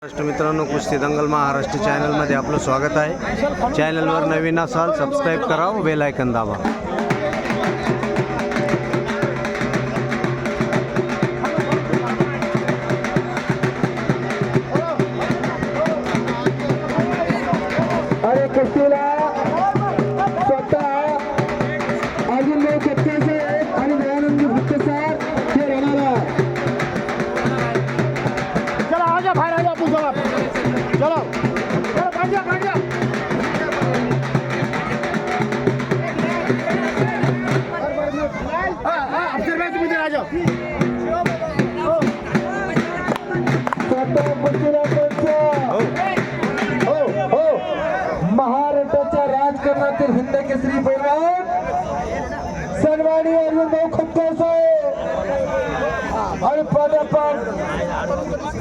महाराष्ट्र मित्रांनो, कुस्ती दंगल महाराष्ट्र चॅनलमध्ये आपलं स्वागत आहे। चॅनलवर नवीन असाल सबस्क्राईब करा व बेल आयकॉन दाबा। अरे कुस्तीला स्वतः अजून लोक कच्चे आणि दयानंद भक्त सर हे राहणार आहे। चला आजा बाहेर आजा आपण चला चलो चला भांजा भांजा अफसर तुम्ही राजा स्वतः कुस्तीला महाराष्ट्राच्या राजकारणातील हिंद केसरी पैलवान सन्माननीय अर्जुन भाऊ खोतकर साहेब आणि प्राध्यापक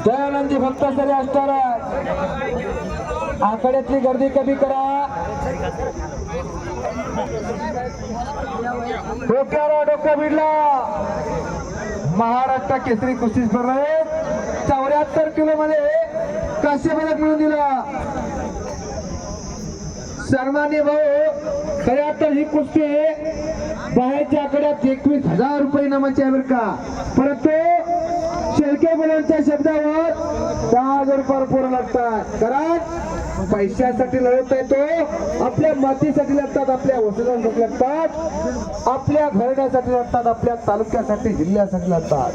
दयानंदजी भक्त सर असणार आकड्यातली गर्दी कमी करा। डोक्या भिडला महाराष्ट्र केसरी कुस्ती स्पर्धेत 74 किलो मध्ये कांस्य पदक मिळवून दिला। सन्मान्य भाऊ खऱ्या तर ही कुस्ती बाहेरच्या आकड्यात 21,000 रुपये इनामाची आहे बरं का, परंतु शेळके मुलांच्या शब्दावर 10,000 रुपये पुरं लागतात। कारण पैशासाठी लढत येतो, आपल्या मातीसाठी लढतात, आपल्या वसुलांसाठी लढतात, आपल्या घराण्यासाठी लढतात, आपल्या तालुक्यासाठी जिल्ह्यासाठी लढतात।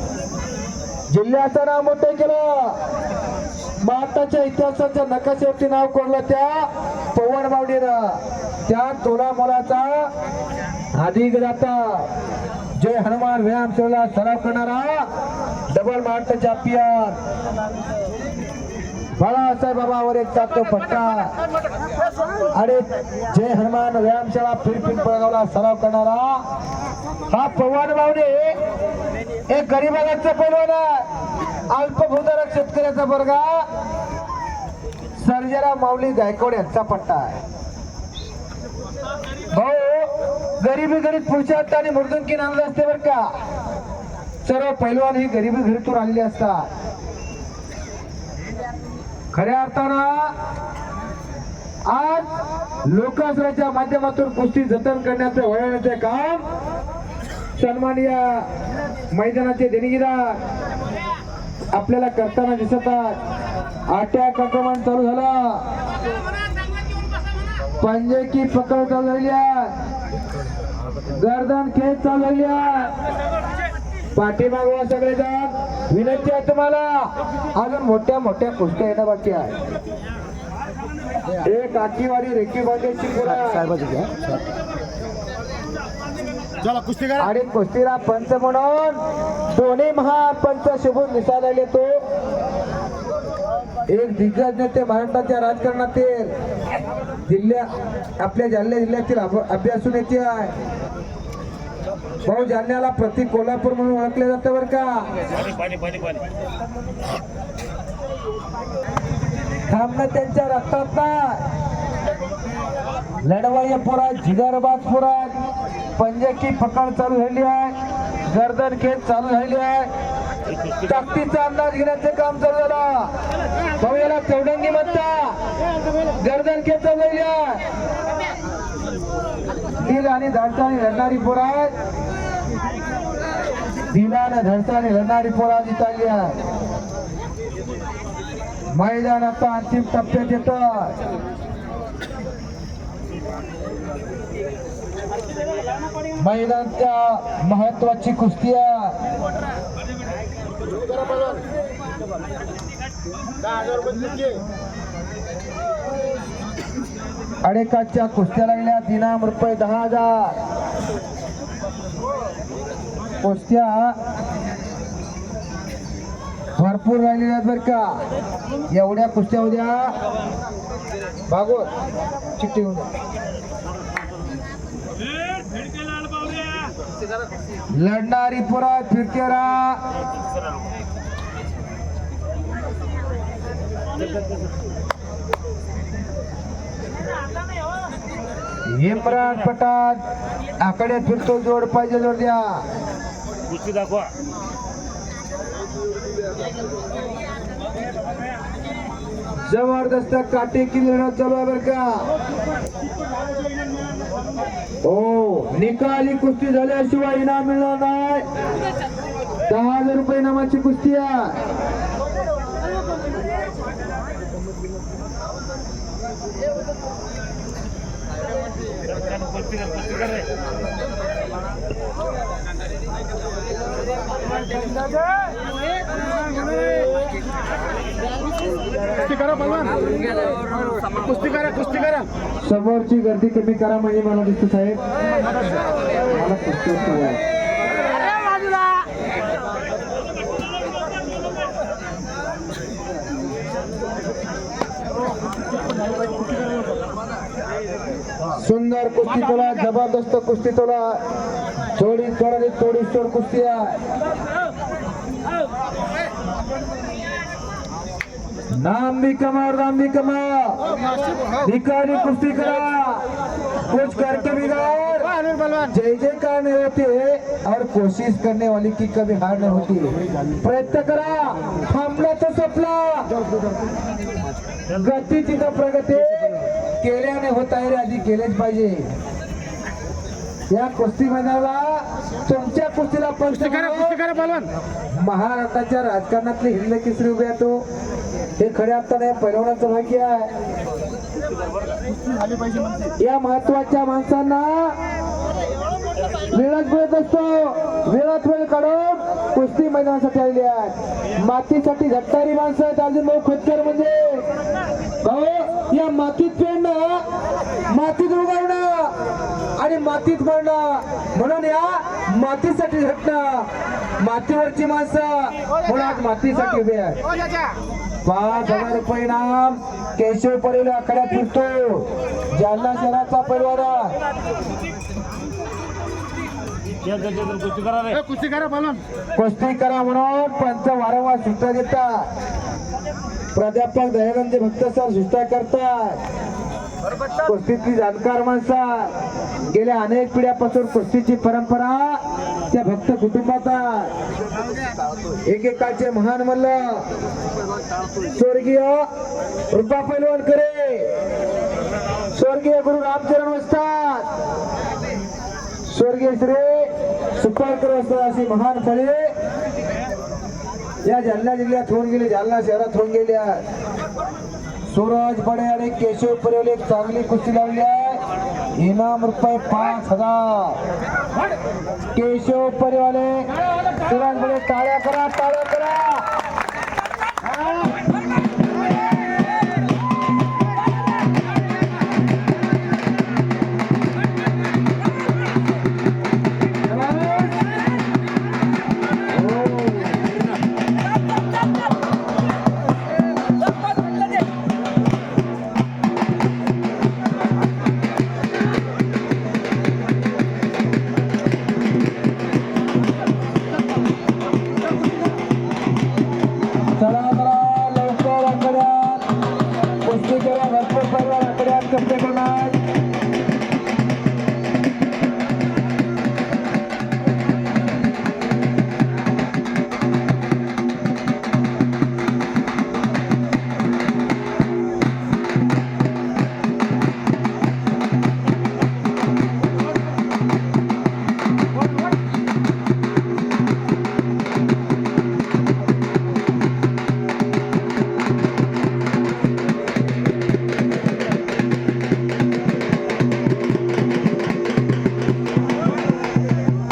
जिल्ह्याचं नाव मोठं केलं, भारताच्या इतिहासाच्या नकाशावरती नाव कोरलं त्या पवन बावडीनं। त्या तोला मोलाचा अधिक जाता जय हनुमान व्यायाम शाळेला सराव करणारा डबल महाराष्ट्र चॅम्पियन बाळासाहेब बाबावर एक चालतो फटका आणि जय हनुमान व्यायामशाळा फिरफिर पळगावला सराव करणारा हा पवन बावडे एक गरीबाचा पैलवान आहे, अल्पभूधारक शेतकऱ्याचा वर्गा सर्जेराव माऊली गायकवाड यांचा पट्टा आहे। भाऊ गरीबी घरीत पुरुषार्थ आणि मर्दुंकी नांदले असते बरं का, सर्व पैलवान ही गरीबी घरीतून आलेली असतात। खऱ्या अर्थानं आज लोकाश्रयाच्या माध्यमातून कुस्ती जतन करण्याचे वळवण्याचे काम सन्माननीय मैदानाचे देणगीदार आपल्याला करताना दिसत आहेत। अटॅक आक्रमण चालू झाला, पंजे की पकड चालू झाली आहे, गर्दन खेच चालू झाली आहे। पाठीमागवा सगळेजण विनंती आहे तुम्हाला, अजून मोठ्या मोठ्या कुस्त्या येणं बाकी आहे। एक आकीवाडी रेखी बांधायची आणि कुस्तीला पंच म्हणून दोन्ही महान पंच शोभून दिसायला तो एक दिग्गज नेते महाराष्ट्राच्या राजकारणातील आपल्या जालना जिल्ह्यातील अभ्यासू नेते आहे। भाऊ जालन्याला प्रति कोल्हापूर म्हणून ओळखले जाते बरं का। थांबणं त्यांच्या रक्तात लढवाई पुरात जिगरबाज पुरात पंजे की पकड चालू झाली आहे, गर्दन खेच चालू झाली आहे, ताकदीचा अंदाज घेण्याचे काम चालू झाला। भाऊ याला चौडंगी म्हणता, गर्दन खेच चालू झाली आहे, दिल आणि धडसाने लढणारी पोरात दिलाने धडसाने लढणारी पोरात चालली आहे। मैदान आता अंतिम टप्प्यात येत, मैदानच्या महत्वाची कुस्ती अडेकाच्या कुस्त्या लागल्या, इनाम रुपये 10,000। कुस्त्या भरपूर राहिलेल्या आहेत बरं का, एवढ्या कुस्त्या उद्या भागवत चिठ्ठी होऊन लढणारी पुरा फिरकेरा इम्रान पठाण आकडे फिरतो, जोड पाहिजे जोड द्या, कुस्ती दाखवा। जबरदस्त काटेकी लढत चालू आहे बरं का. हो, निकाली कुस्ती झाल्याशिवाय इनाम मिळणार नाही. 10,000 रुपये इनामाची कुस्ती आहे. समोरची गर्दी कमी करा म्हणजे मला दिसतो साहेब. मला कुस्ती आहे. सुंदर कुस्ती तोला, जबरदस्त कुस्ती तोला, थोडी तोड कुस्ती आहे. नाम भी कमा और नाम भी कमा. निकाली कुस्ती करा, कुछ करके बिगाड़. जय जयकार नहीं होते और कोशिश करने वाली की कभी हार नहीं होती. प्रयत्न करा, हमला तो सपला. गती तिथं प्रगती केल्याने होत आहे रे, आधी केलेच पाहिजे. या कुस्ती मैदानाला तुमच्या कुस्तीला महाराष्ट्राच्या राजकारणातले हिंद केसरी उभे येतो. हे खऱ्या अर्थाने पैलवानाचं भाग्य आहे. या महत्वाच्या माणसांना वेळात मिळत असतो. वेळात वेळ काढून कुस्ती मैदानासाठी आलेली आहे. मातीसाठी झटणारी माणसं आहेत अर्जुन भाऊ खोतकर. म्हणजे भाऊ, या मातीत पेरणं, मातीत उगवणं आणि मातीत मरणं, म्हणून या मातीसाठी झटणं. मातीवरची माणसं म्हणून आज मातीसाठी उभे आहे. 5,000 रुपये इनाम. केशव परेल आखाड्यात फिरतो. जालना शहराचा परिवार. कुस्ती करा म्हणून पंच वारंवार सूचना देतात. प्राध्यापक दयानंद भक्त सर सूचना करतात. कुस्तीतली जाणकार माणसं, गेल्या अनेक पिढ्यापासून कुस्तीची परंपरा त्या भक्त कुटुंबात. एकेकाचे महान मल्ल स्वर्गीय रुपा पैलवान करे, स्वर्गीय गुरु रामचरण वस्ताद, स्वर्गीय श्री सुपाळकर वस्ताद अशी महान फळे या जालना जिल्ह्यात होऊन गेले, जालना शहरात होऊन गेल्या. सूरज बडे आणि केशव परेल एक चांगली कुस्ती लावली आहे. इनाम रुपये 5,000. केशव परेवाले, सूरज बडे, टाळ्या करा, टाळ्या करा.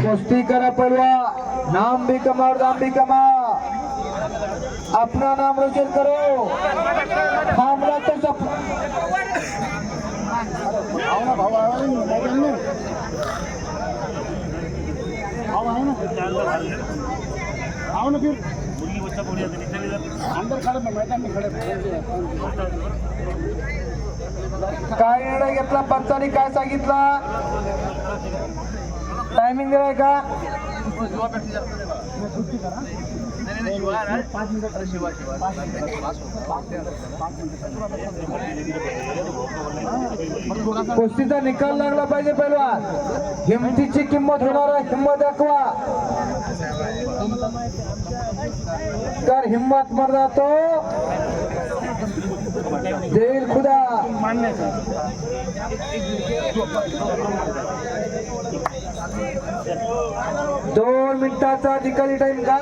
कुस्ती करा पहलवा, नाम भी कमा और दाम भी कमा. अपना नाम रोशन करो. हमला तो सब आओ ना फिर अंदर खड़े मैदान में खड़े. काय निर्णय घेतला पंचांनी, काय सांगितला, टायमिंग दिलाय का? कुस्तीचा निकाल लागला पाहिजे. पहिला हिमतीची किंमत होणार आहे. हिंमत दाखवा. तर हिम्मत मर जातो दोन मिनिटाचा निकाली टाइम का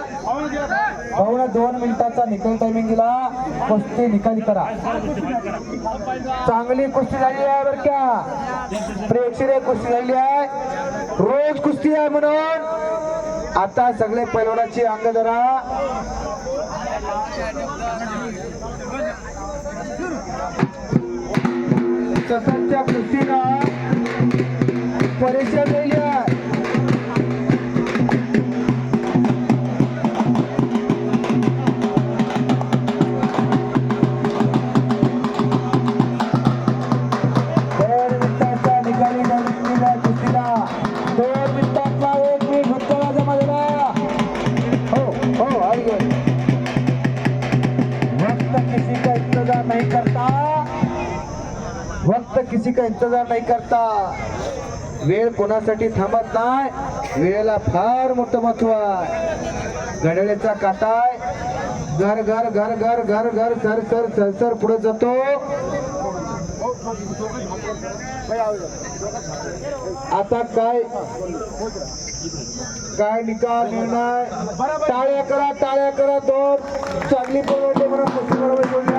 भाऊला 2 मिनिटाचा निकाली टायमिंग दिला. कुस्ती निकाली करा. चांगली कुस्ती झाली आहे बरं का, प्रेक्षणीय कुस्ती झाली आहे. रोज कुस्ती आहे म्हणून आता सगळे पैलवानाची अंग धरा. सततच्या कुस्तीला परीक्षा दिली आहे. वक्त किसी का इंतजार नहीं करता. वेळ कोणासाठी थांबत नाही. वेळेला फार मोठं महत्व आहे. घड्याळाचा काटाय घर घर घर घर घर घर सर सर सर सर पुढे जातो. आता काय काय निकाल निर्णय. टाळ्या करा 2 चांगली बोलवते म्हणून